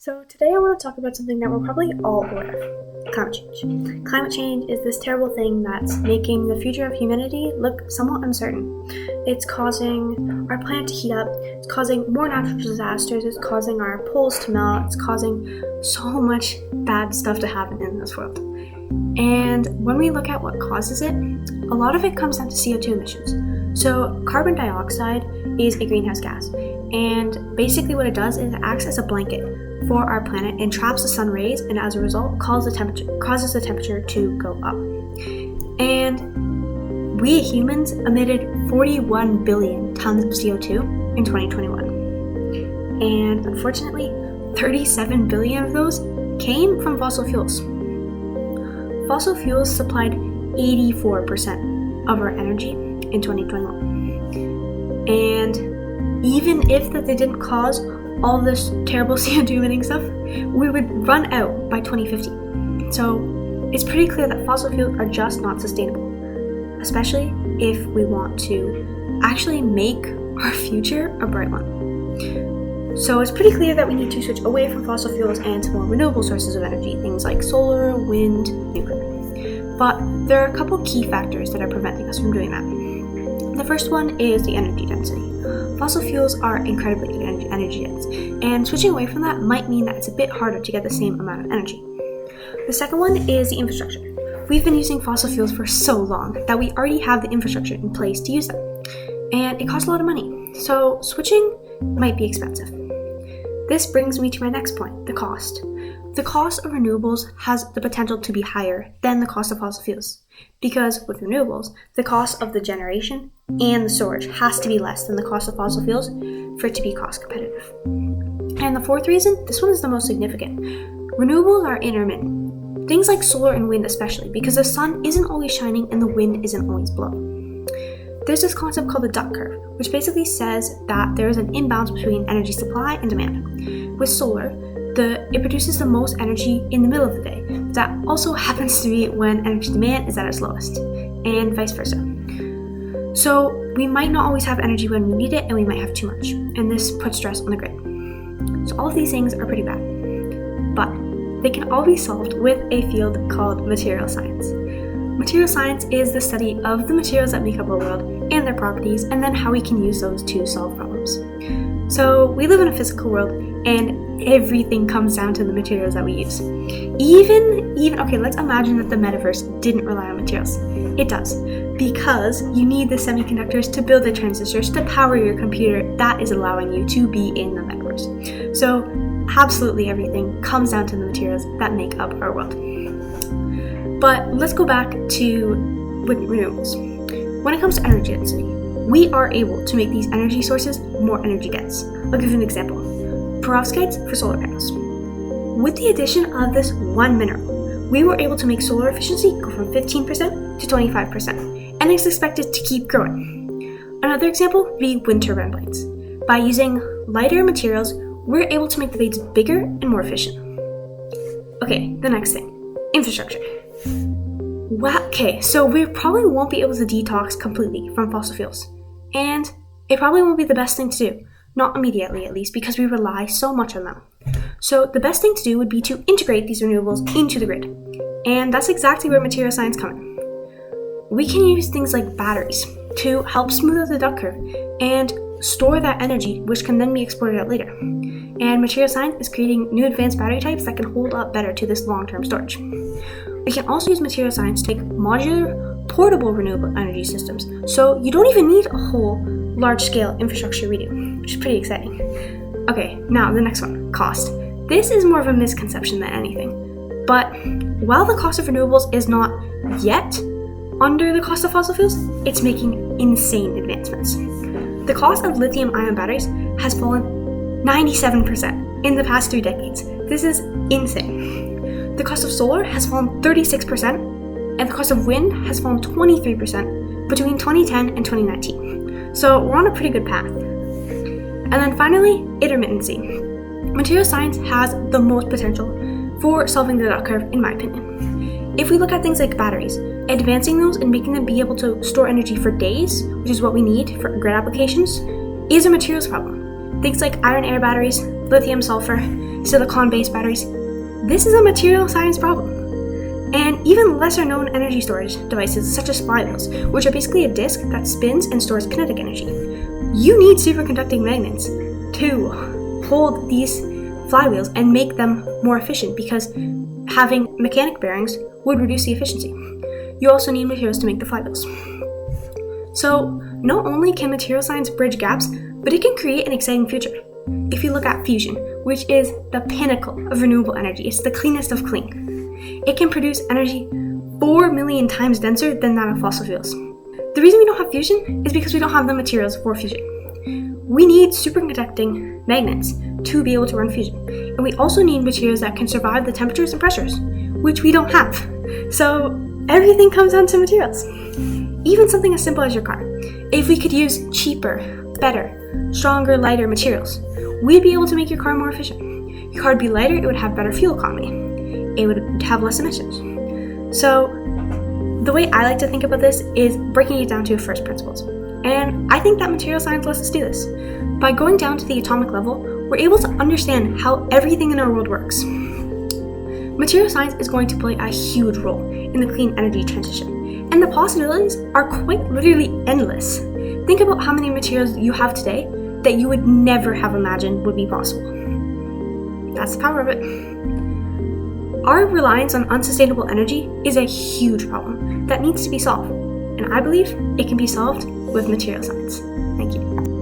So today I want to talk about something that we're probably all aware of, climate change. Climate change is this terrible thing that's making the future of humanity look somewhat uncertain. It's causing our planet to heat up, it's causing more natural disasters, it's causing our poles to melt, it's causing so much bad stuff to happen in this world. And when we look at what causes it, a lot of it comes down to CO2 emissions. So carbon dioxide is a greenhouse gas, and basically what it does is it acts as a blanket for our planet and traps the sun rays, and as a result causes the temperature to go up. And we humans emitted 41 billion tons of CO2 in 2021. And unfortunately, 37 billion of those came from fossil fuels. Fossil fuels supplied 84% of our energy in 2021. And even if that they didn't cause all this terrible CO2 emitting stuff, we would run out by 2050. So it's pretty clear that fossil fuels are just not sustainable, especially if we want to actually make our future a bright one. So it's pretty clear that we need to switch away from fossil fuels and to more renewable sources of energy, things like solar, wind, nuclear. But there are a couple key factors that are preventing us from doing that. The first one is the energy density. Fossil fuels are incredibly energy dense, and switching away from that might mean that it's a bit harder to get the same amount of energy. The second one is the infrastructure. We've been using fossil fuels for so long that we already have the infrastructure in place to use them, and it costs a lot of money, so switching might be expensive. This brings me to my next point, the cost. The cost of renewables has the potential to be higher than the cost of fossil fuels, because with renewables, the cost of the generation and the storage has to be less than the cost of fossil fuels for it to be cost competitive. And the fourth reason, this one is the most significant. Renewables are intermittent. Things like solar and wind especially, because the sun isn't always shining and the wind isn't always blowing. There's this concept called the duck curve, which basically says that there is an imbalance between energy supply and demand. With solar, it produces the most energy in the middle of the day. That also happens to be when energy demand is at its lowest, and vice versa. So we might not always have energy when we need it, and we might have too much, and this puts stress on the grid. So all of these things are pretty bad, but they can all be solved with a field called material science. Material science is the study of the materials that make up our world and their properties, and then how we can use those to solve problems. So we live in a physical world, and everything comes down to the materials that we use. Okay, let's imagine that the metaverse didn't rely on materials. It does, because you need the semiconductors to build the transistors to power your computer that is allowing you to be in the metaverse. So absolutely everything comes down to the materials that make up our world. But let's go back to renewables. When it comes to energy density, we are able to make these energy sources more energy dense. I'll give you an example. Perovskites for solar panels. With the addition of this one mineral, we were able to make solar efficiency go from 15% to 25%, and it's expected to keep growing. Another example would be wind turbine blades. By using lighter materials, we're able to make the blades bigger and more efficient. Okay, the next thing, infrastructure. So we probably won't be able to detox completely from fossil fuels, and it probably won't be the best thing to do. Not immediately, at least, because we rely so much on them. So the best thing to do would be to integrate these renewables into the grid. And that's exactly where material science comes in. We can use things like batteries to help smooth out the duck curve and store that energy, which can then be exported out later. And material science is creating new advanced battery types that can hold up better to this long-term storage. We can also use material science to make modular, portable renewable energy systems. So you don't even need a whole large-scale infrastructure redo, which is pretty exciting. Okay, now the next one, cost. This is more of a misconception than anything. But while the cost of renewables is not yet under the cost of fossil fuels, it's making insane advancements. The cost of lithium-ion batteries has fallen 97% in the past 3 decades. This is insane. The cost of solar has fallen 36%, and the cost of wind has fallen 23% between 2010 and 2019. So we're on a pretty good path. And then finally, intermittency. Material science has the most potential for solving the duck curve, in my opinion. If we look at things like batteries, advancing those and making them be able to store energy for days, which is what we need for grid applications, is a materials problem. Things like iron air batteries, lithium sulfur, silicon-based batteries. This is a material science problem. And even lesser known energy storage devices such as flywheels, which are basically a disk that spins and stores kinetic energy. You need superconducting magnets to hold these flywheels and make them more efficient, because having mechanic bearings would reduce the efficiency. You also need materials to make the flywheels. So not only can material science bridge gaps, but it can create an exciting future. If you look at fusion, which is the pinnacle of renewable energy, it's the cleanest of clean. It can produce energy 4 million times denser than that of fossil fuels. The reason we don't have fusion is because we don't have the materials for fusion. We need superconducting magnets to be able to run fusion. And we also need materials that can survive the temperatures and pressures, which we don't have. So everything comes down to materials. Even something as simple as your car. If we could use cheaper, better, stronger, lighter materials, we'd be able to make your car more efficient. Your car would be lighter, it would have better fuel economy. It would have less emissions. So the way I like to think about this is breaking it down to first principles. And I think that material science lets us do this. By going down to the atomic level, we're able to understand how everything in our world works. Material science is going to play a huge role in the clean energy transition, and the possibilities are quite literally endless. Think about how many materials you have today that you would never have imagined would be possible. That's the power of it. Our reliance on unsustainable energy is a huge problem that needs to be solved, and I believe it can be solved with material science. Thank you.